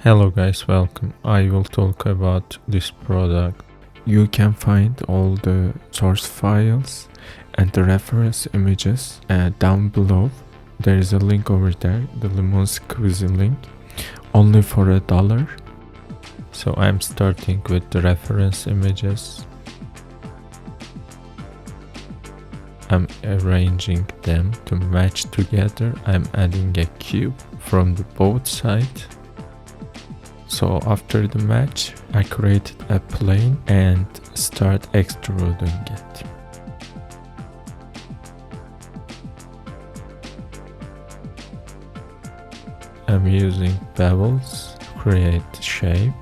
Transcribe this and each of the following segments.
Hello guys, welcome. I will talk about this product. You can find all the source files and the reference images down below. There is a link over there, the lemon squeezy link, only for $1. So I'm starting with the reference images. I'm arranging them to match together. I'm adding a cube from the both sides. So after the match, I created a plane and start extruding it. I'm using bevels to create shape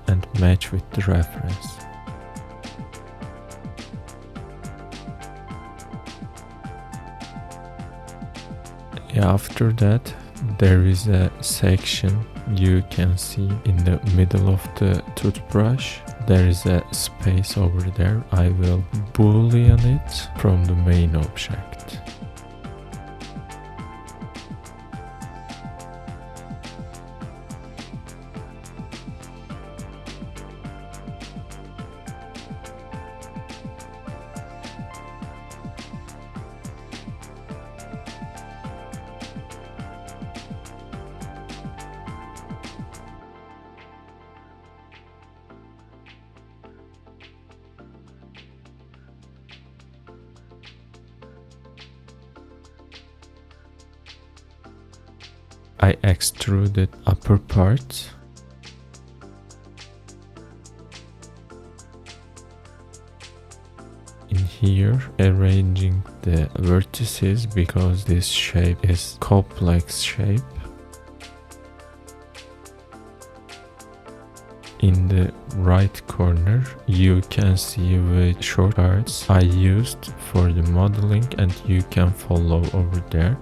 and match with the reference. After that, there is a section you can see in the middle of the toothbrush. There is a space over there. I will boolean it from the main object. I extruded upper part. In here, arranging the vertices because this shape is complex shape. In the right corner, you can see which shortcuts I used for the modeling, and you can follow over there.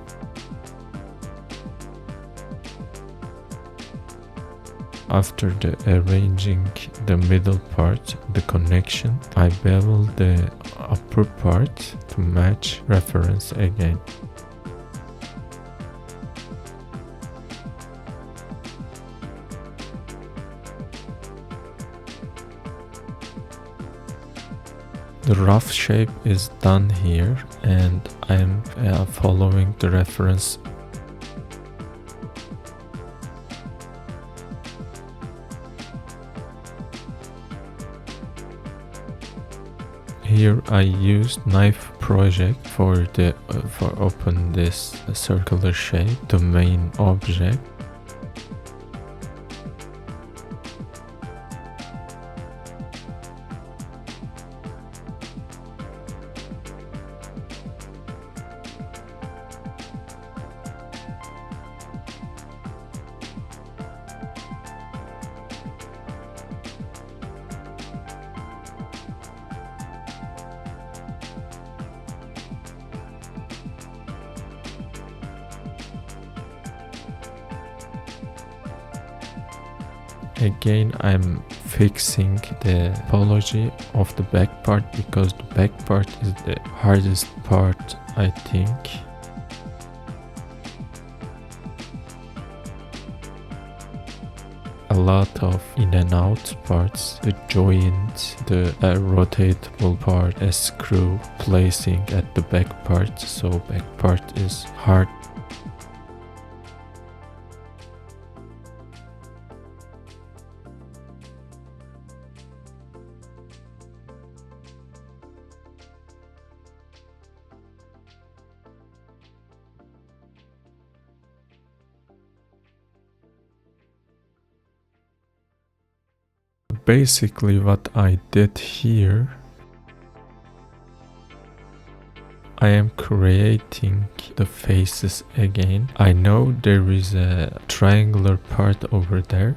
After the arranging the middle part, the connection, I bevel the upper part to match reference again. The rough shape is done here, and I'm following the reference. Here I used knife project for open this circular shape, the main object. Again, I'm fixing the topology of the back part because the back part is the hardest part, I think. A lot of in and out parts, the joint, the rotatable part, a screw placing at the back part, so back part is hard. Basically what I did here, I am creating the faces again. I know there is a triangular part over there.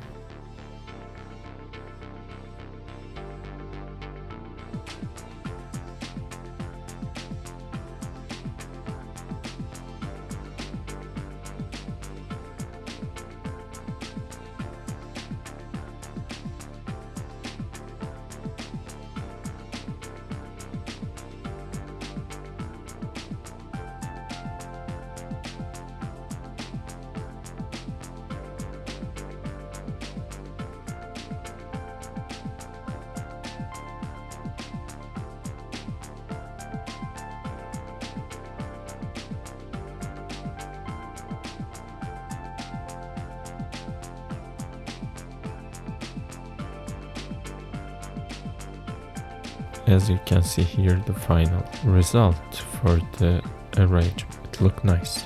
as you can see here, the final result for the arrangement. It looked nice.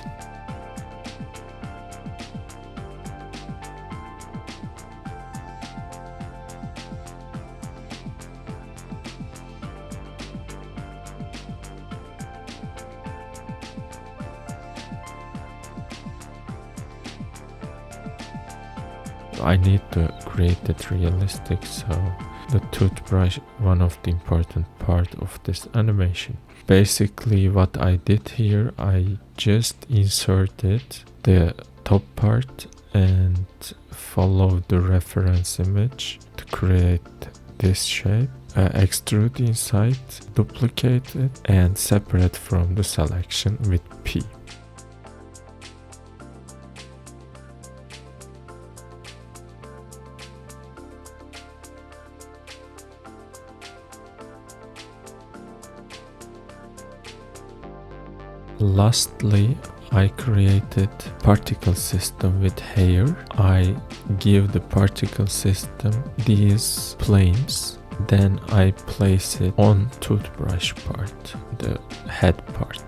I need to create it realistic, so the toothbrush one of the important part of this animation. Basically what I did here, I just inserted the top part and followed the reference image to create this shape. Extrude inside, duplicate it, and separate from the selection with P. Lastly, I created particle system with hair. I give the particle system these planes, then I place it on toothbrush part, the head part.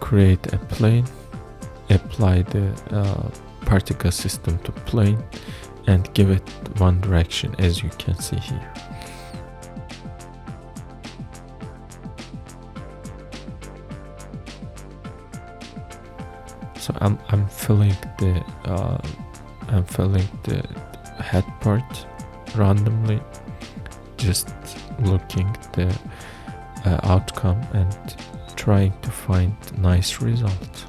Create a plane, apply the particle system to plane, and give it one direction, as you can see here. So I'm filling the head part randomly, just looking the outcome and trying to find nice result.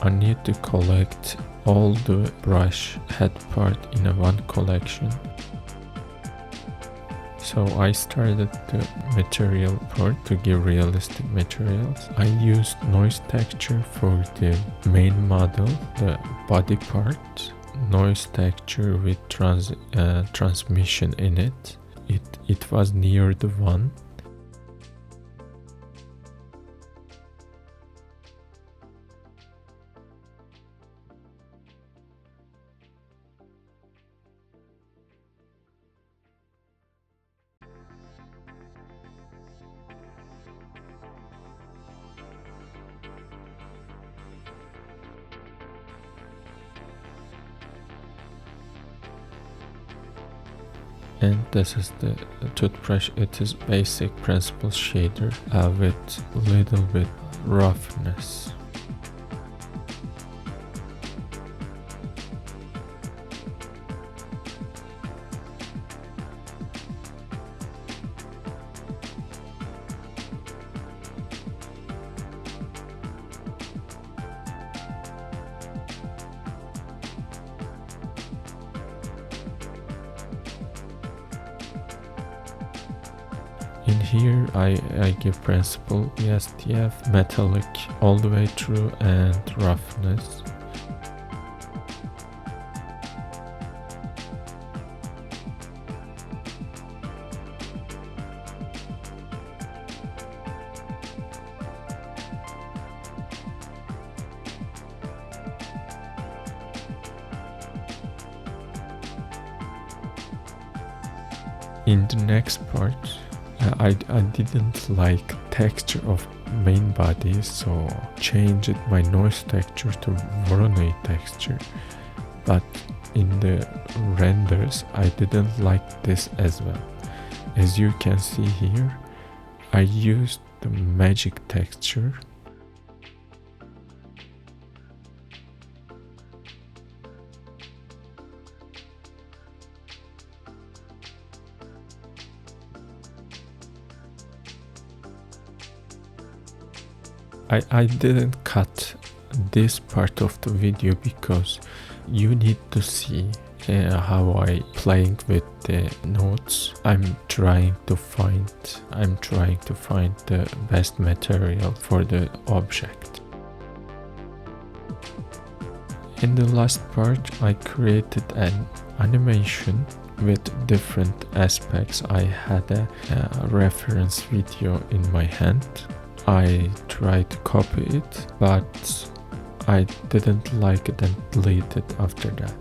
I need to collect all the brush head part in a one collection. So I started the material part to give realistic materials. I used noise texture for the main model, the body part. Noise texture with transmission in it. It was near the one. And this is the toothbrush. It is basic principle shader with little bit roughness. In here I give principle, STF, metallic all the way through, and roughness. In the next part, I didn't like texture of main body, so changed my noise texture to Voronoi texture. But in the renders, I didn't like this as well. As you can see here, I used the magic texture. I didn't cut this part of the video because you need to see how I playing with the notes. I'm trying to find the best material for the object. In the last part, I created an animation with different aspects. I had a reference video in my hand. I tried to copy it, but I didn't like it and deleted it after that.